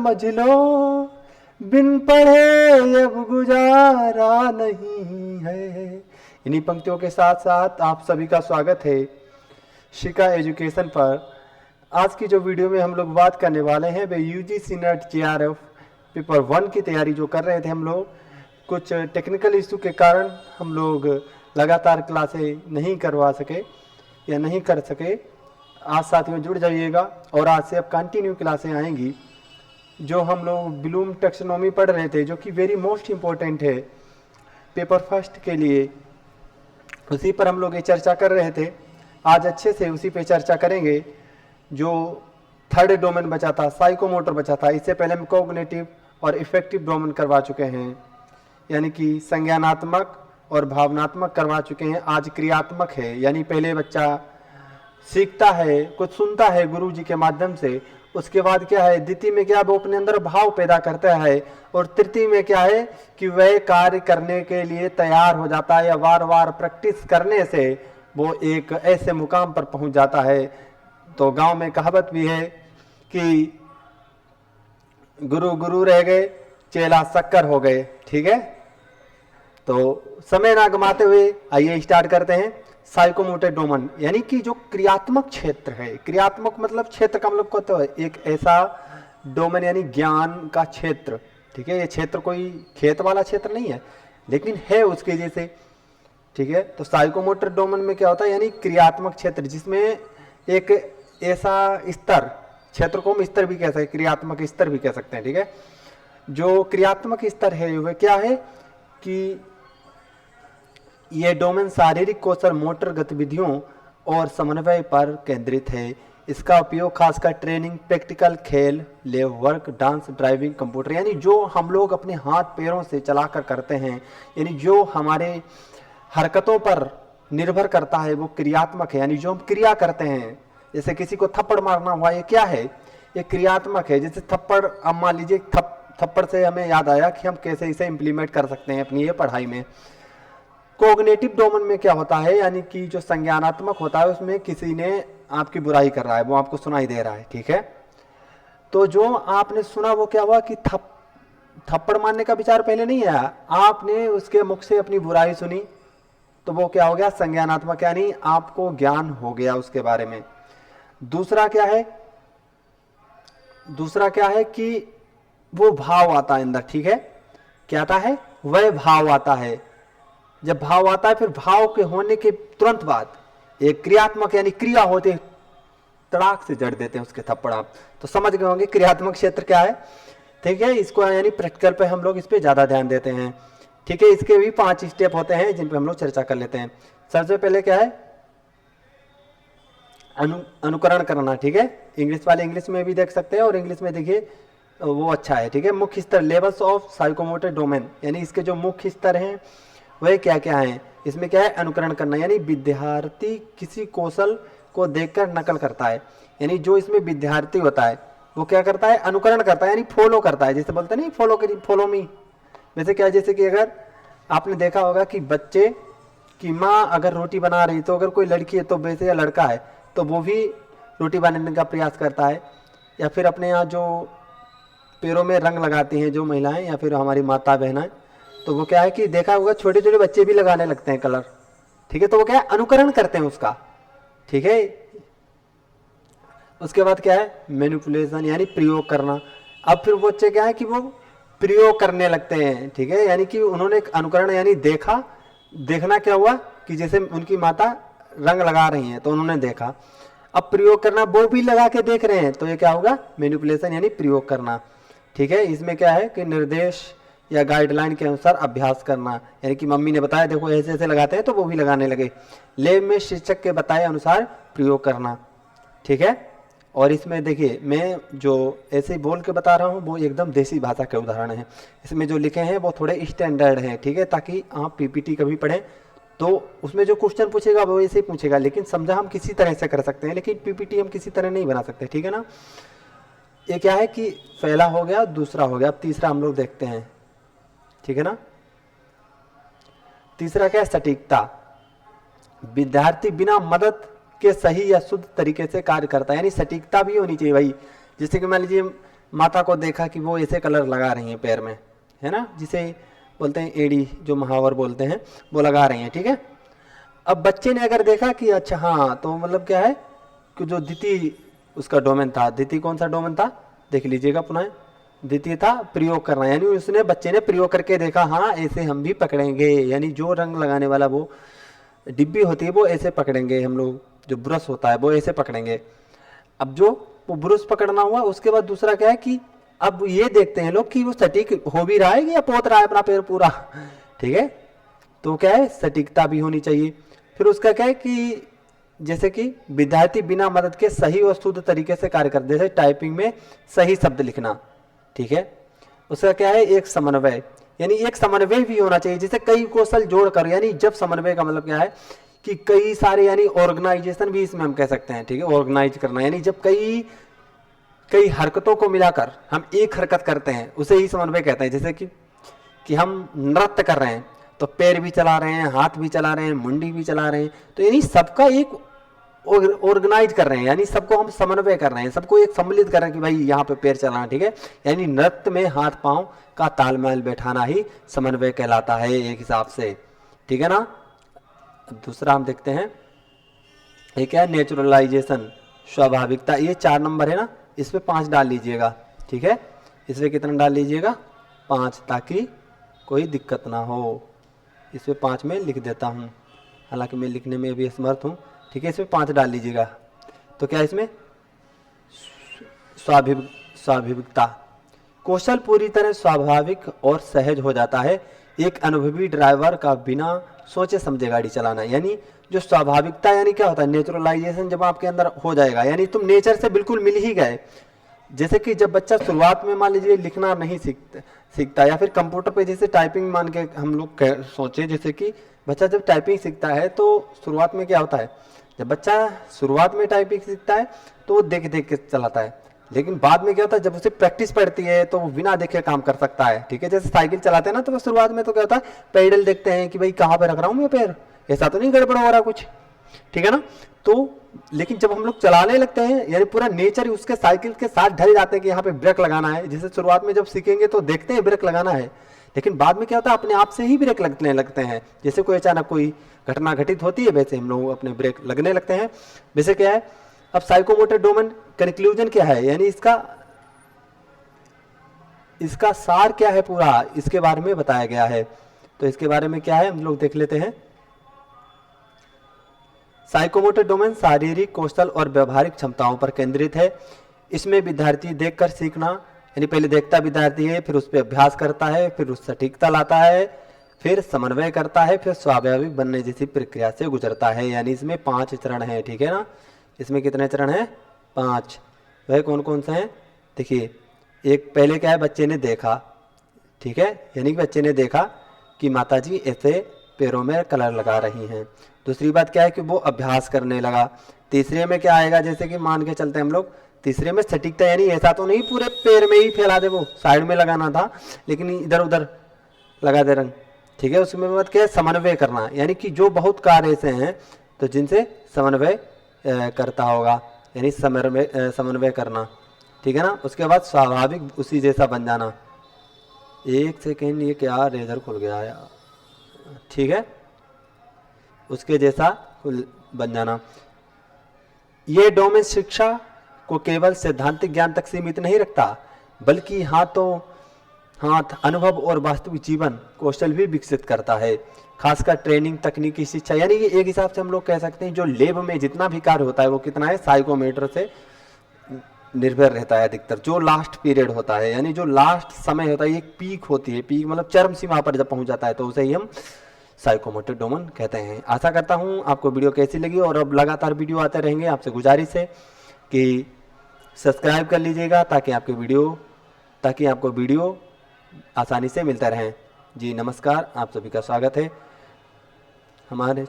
समझ लो बिन पढ़े अब गुजारा नहीं है। इन्हीं पंक्तियों के साथ साथ आप सभी का स्वागत है शिखा एजुकेशन पर। आज की जो वीडियो में हम लोग बात करने वाले हैं वे यूजीसी नेट जेआरएफ पेपर 1 की तैयारी जो कर रहे थे हम लोग, कुछ टेक्निकल इशू के कारण हम लोग लगातार क्लासें नहीं करवा सके या नहीं कर सके। आज साथियों जुड़ जाइएगा और आज से अब कंटिन्यू क्लासें आएंगी। जो हम लोग ब्लूम टैक्सोनॉमी पढ़ रहे थे जो कि वेरी मोस्ट इम्पोर्टेंट है पेपर फर्स्ट के लिए, उसी पर हम लोग ये चर्चा कर रहे थे। आज अच्छे से उसी पे चर्चा करेंगे। जो थर्ड डोमेन बचा था, साइकोमोटर बचा था, इससे पहले हम कॉग्निटिव और इफेक्टिव डोमेन करवा चुके हैं, यानी कि संज्ञानात्मक और भावनात्मक करवा चुके हैं। आज क्रियात्मक है, यानी पहले बच्चा सीखता है, कुछ सुनता है गुरु जी के माध्यम से, उसके बाद क्या है द्वितीय में क्या वो अपने अंदर भाव पैदा करता है, और तृतीय में क्या है कि वह कार्य करने के लिए तैयार हो जाता है या बार बार प्रैक्टिस करने से वो एक ऐसे मुकाम पर पहुंच जाता है। तो गांव में कहावत भी है कि गुरु गुरु रह गए चेला शक्कर हो गए। ठीक है, तो समय ना गमाते हुए आइए स्टार्ट करते हैं। साइकोमोटर डोमेन यानी कि जो क्रियात्मक क्षेत्र है, क्रियात्मक मतलब क्षेत्र का मतलब कहते हैं एक ऐसा डोमेन यानी ज्ञान का क्षेत्र। ठीक है, ये क्षेत्र कोई खेत वाला क्षेत्र नहीं है लेकिन है उसके जैसे। ठीक है, तो साइकोमोटर डोमेन में क्या होता है यानी क्रियात्मक क्षेत्र, जिसमें एक ऐसा स्तर, क्षेत्र को हम स्तर भी कह सकते हैं, क्रियात्मक स्तर भी कह सकते हैं। ठीक है, जो क्रियात्मक स्तर है वह क्या है कि ये डोमेन शारीरिक कौशल, मोटर गतिविधियों और समन्वय पर केंद्रित है। इसका उपयोग खासकर ट्रेनिंग, प्रैक्टिकल, खेल, लेब वर्क, डांस, ड्राइविंग, कंप्यूटर, यानी जो हम लोग अपने हाथ पैरों से चलाकर करते हैं, यानी जो हमारे हरकतों पर निर्भर करता है वो क्रियात्मक है। यानी जो हम क्रिया करते हैं, जैसे किसी को थप्पड़ मारना हुआ, ये क्या है, ये क्रियात्मक है। जैसे थप्पड़, अब मान लीजिए थप्पड़ से हमें याद आया कि हम कैसे इसे इम्प्लीमेंट कर सकते हैं अपनी ये पढ़ाई में। कोग्निटिव डोमेन में क्या होता है यानी कि जो संज्ञानात्मक होता है उसमें किसी ने आपकी बुराई कर रहा है, वो आपको सुनाई दे रहा है। ठीक है, तो जो आपने सुना वो क्या हुआ कि थप्पड़ मारने का विचार पहले नहीं आया, आपने उसके मुख से अपनी बुराई सुनी तो वो क्या हो गया, संज्ञानात्मक, यानी आपको ज्ञान हो गया उसके बारे में। दूसरा क्या है कि वो भाव आता है अंदर। ठीक है, क्या आता है, वह भाव आता है। जब भाव आता है फिर भाव के होने के तुरंत बाद एक क्रियात्मक यानी क्रिया होते, तड़ाक से जड़ देते हैं उसके थप्पड़। आप तो समझ गए होंगे क्रियात्मक क्षेत्र क्या है। ठीक है, इसको यानी प्रैक्टिकल पे हम लोग इस पे ज्यादा ध्यान देते हैं। ठीक है, इसके भी 5 स्टेप होते हैं जिन पे हम लोग चर्चा कर लेते हैं। सबसे पहले क्या है, अनुकरण करना। ठीक है, इंग्लिश वाले इंग्लिश में भी देख सकते हैं और इंग्लिश में देखिए वो अच्छा है। ठीक है, मुख्य स्तर, लेवल्स ऑफ साइकोमोटर डोमेन, यानी इसके जो मुख्य स्तर हैं वह क्या क्या है। इसमें क्या है, अनुकरण करना, यानी विद्यार्थी किसी कौशल को देखकर नकल करता है। यानी जो इसमें विद्यार्थी होता है वो क्या करता है, अनुकरण करता है, यानी फॉलो करता है। जैसे बोलते नहीं फॉलो मी। वैसे क्या, जैसे कि अगर आपने देखा होगा कि बच्चे की माँ अगर रोटी बना रही, तो अगर कोई लड़की है तो वैसे या लड़का है तो वो भी रोटी बनाने का प्रयास करता है। या फिर अपने यहाँ जो पैरों में रंग लगाती हैं जो महिलाएं या फिर हमारी माता बहनाएं, तो वो क्या है कि देखा होगा छोटे छोटे बच्चे भी लगाने लगते हैं कलर। ठीक है, तो वो क्या है, अनुकरण करते हैं उसका। ठीक है, उसके बाद क्या है, मैनिपुलेशन, यानी प्रयोग करना। अब फिर वो बच्चे क्या है कि वो प्रयोग करने लगते हैं। ठीक है, यानी कि उन्होंने अनुकरण यानी देखना क्या हुआ कि जैसे उनकी माता रंग लगा रही हैं तो उन्होंने देखा। अब प्रयोग करना, वो भी लगा के देख रहे हैं, तो ये क्या होगा, मैनिपुलेशन यानी प्रयोग करना। ठीक है, इसमें क्या है कि निर्देश या गाइडलाइन के अनुसार अभ्यास करना, यानी कि मम्मी ने बताया देखो ऐसे ऐसे लगाते हैं तो वो भी लगाने लगे। लैब में शिक्षक के बताए अनुसार प्रयोग करना। ठीक है, और इसमें देखिए मैं जो ऐसे बोल के बता रहा हूँ वो एकदम देसी भाषा के उदाहरण हैं। इसमें जो लिखे हैं वो थोड़े स्टैंडर्ड हैं। ठीक है, ताकि आप पीपीटी कभी पढ़ें तो उसमें जो क्वेश्चन पूछेगा वो ऐसे ही पूछेगा, लेकिन समझा हम किसी तरह से कर सकते हैं, लेकिन पीपीटी हम किसी तरह नहीं बना सकते। ठीक है ना, ये क्या है कि पहला हो गया, दूसरा हो गया, अब तीसरा हम लोग देखते हैं। ठीक है ना, तीसरा क्या है, सटीकता। विद्यार्थी बिना मदद के सही या शुद्ध तरीके से कार्य करता है, यानी सटीकता भी होनी चाहिए भाई। जैसे कि मान लीजिए माता को देखा कि वो ऐसे कलर लगा रही हैं पैर में, है ना, जिसे बोलते हैं एड़ी, जो महावर बोलते हैं, वो लगा रही हैं, ठीक है। अब बच्चे ने अगर देखा कि अच्छा हाँ, तो मतलब क्या है कि जो द्वितीय उसका डोमेन था, द्वितीय कौन सा डोमेन था देख लीजिएगा पुनः, द्वितीय था प्रयोग करना, यानी उसने बच्चे ने प्रयोग करके देखा हाँ ऐसे हम भी पकड़ेंगे, यानी जो रंग लगाने वाला वो डिब्बी होती है वो ऐसे पकड़ेंगे हम लोग, जो ब्रश होता है वो ऐसे पकड़ेंगे। अब जो वो ब्रश पकड़ना हुआ, उसके बाद दूसरा क्या है कि अब ये देखते हैं लोग कि वो सटीक हो भी रहा है या पोत रहा है अपना पैर पूरा, ठीक है। तो क्या है, सटीकता भी होनी चाहिए। फिर उसका क्या है कि जैसे कि विद्यार्थी बिना मदद के सही और शुद्ध तरीके से कार्य करते, जैसे टाइपिंग में सही शब्द लिखना, ठीक है। उसका क्या है, एक समन्वय, यानी एक समन्वय भी होना चाहिए, जैसे कई कौशल जोड़कर, यानी जब समन्वय का मतलब क्या है कि कई सारे, यानी ऑर्गेनाइजेशन भी इसमें हम कह सकते हैं, ठीक है, ऑर्गेनाइज करना, यानी जब कई हरकतों को मिलाकर हम एक हरकत करते हैं उसे ही समन्वय कहते हैं। जैसे कि हम नृत्य कर रहे हैं तो पैर भी चला रहे हैं, हाथ भी चला रहे हैं, मुंडी भी चला रहे हैं, तो यानी सबका एक ऑर्गेनाइज कर रहे हैं, यानी सबको हम समन्वय कर रहे हैं, सबको एक सम्मिलित कर रहे हैं कि भाई यहाँ पे पैर चलाना, ठीक है। यानी नृत्य में हाथ पांव का तालमेल बैठाना ही समन्वय कहलाता है एक हिसाब से, ठीक है ना। दूसरा हम देखते हैं, ये क्या है, नेचुरलाइजेशन, स्वाभाविकता, ये 4 नंबर है ना, इस पे 5 डाल लीजिएगा, ठीक है। इसमें कितना डाल लीजिएगा, 5, ताकि कोई दिक्कत ना हो। इसमें 5 में लिख देता हूँ, हालांकि मैं लिखने में भी असमर्थ हूँ, ठीक है। इसमें 5 डाल लीजिएगा। तो क्या इसमें स्वाभाविकता, कौशल पूरी तरह स्वाभाविक और सहज हो जाता है, एक अनुभवी ड्राइवर का बिना सोचे समझे गाड़ी चलाना, यानी जो स्वाभाविकता, यानी क्या होता है, नेचुरलाइजेशन जब आपके अंदर हो जाएगा, यानी तुम नेचर से बिल्कुल मिल ही गए। जैसे कि जब बच्चा शुरुआत में मान लीजिए लिखना नहीं सीखता या फिर कंप्यूटर पे जैसे टाइपिंग मान के हम लोग सोचे, जैसे कि बच्चा जब टाइपिंग सीखता है तो शुरुआत में क्या होता है, जब बच्चा शुरुआत में टाइपिंग सीखता है तो वो देख देख के चलाता है, लेकिन बाद में क्या होता है, जब उसे प्रैक्टिस पड़ती है तो वो बिना देखे काम कर सकता है, ठीक है। जैसे साइकिल चलाते हैं ना, तो वो शुरुआत में तो क्या होता है, पैडल देखते हैं कि भाई कहाँ पे रख रहा हूँ मैं पैर, ऐसा तो नहीं गड़बड़ हो रहा कुछ, ठीक है ना। तो लेकिन जब हम लोग चलाने लगते हैं, यानी पूरा नेचर उसके साइकिल के साथ ढल जाते हैं कि यहाँ पे ब्रेक लगाना है। जैसे शुरुआत में जब सीखेंगे तो देखते हैं ब्रेक लगाना है, लेकिन बाद में क्या होता है, अपने आप से ही ब्रेक लगने लगते हैं। जैसे कोई अचानक कोई घटना घटित होती है, वैसे हम लोग अपने ब्रेक लगने लगते हैं। वैसे क्या है, अब साइकोमोटर डोमेन कंक्लूजन क्या है, यानी इसका सार क्या है पूरा, इसके बारे में बताया गया है। तो इसके बारे में क्या है हम लोग देख लेते हैं। साइकोमोटर डोमेन शारीरिक कौशल और व्यवहारिक क्षमताओं पर केंद्रित है। इसमें विद्यार्थी देखकर सीखना, यानी पहले देखता विद्यार्थी है, फिर उस पर अभ्यास करता है, फिर उस सटीकता लाता है, फिर समन्वय करता है, फिर स्वाभाविक बनने जैसी प्रक्रिया से गुजरता है। यानी इसमें 5 चरण हैं, ठीक है ना। इसमें कितने चरण हैं, 5। वह कौन कौन से हैं, देखिए। एक पहले क्या है, बच्चे ने देखा, ठीक है, यानी कि बच्चे ने देखा कि माताजी ऐसे पैरों में कलर लगा रही हैं। दूसरी बात क्या है कि वो अभ्यास करने लगा। तीसरे में क्या आएगा, जैसे कि मान के चलते हैं हम लोग, तीसरे में सटीकता, यानी ऐसा तो नहीं पूरे पैर में ही फैला दे, वो साइड में लगाना था लेकिन इधर उधर लगा दे रंग, ठीक है। उसमें बात क्या है, समन्वय करना, यानी कि जो बहुत कार्य ऐसे हैं तो जिनसे समन्वय करता होगा, यानी समन्वय करना, ठीक है ना। उसके बाद स्वाभाविक उसी जैसा बन जाना। एक सेकेंड, ये क्या रेजर खुल गया यार, ठीक है, उसके जैसा बन जाना। ये डोमेन शिक्षा को केवल सैद्धांतिक ज्ञान तक सीमित नहीं रखता, बल्कि हाथ अनुभव और वास्तविक जीवन कौशल भी विकसित करता है, खासकर ट्रेनिंग, तकनीकी शिक्षा। यानी कि एक हिसाब से हम लोग कह सकते हैं जो लेब में जितना भी कार्य होता है वो कितना है, साइकोमीटर से निर्भर रहता है अधिकतर। जो लास्ट पीरियड होता है, यानी जो लास्ट समय होता है, एक पीक होती है, पीक मतलब चरम सीमा पर जब पहुंच जाता है तो उसे ही हम साइकोमोटर डोमेन कहते हैं। आशा करता हूं आपको वीडियो कैसी लगी, और अब लगातार वीडियो आते रहेंगे। आपसे गुजारिश है कि सब्सक्राइब कर लीजिएगा ताकि आपको वीडियो आसानी से मिलता रहे। जी नमस्कार, आप सभी का स्वागत है हमारे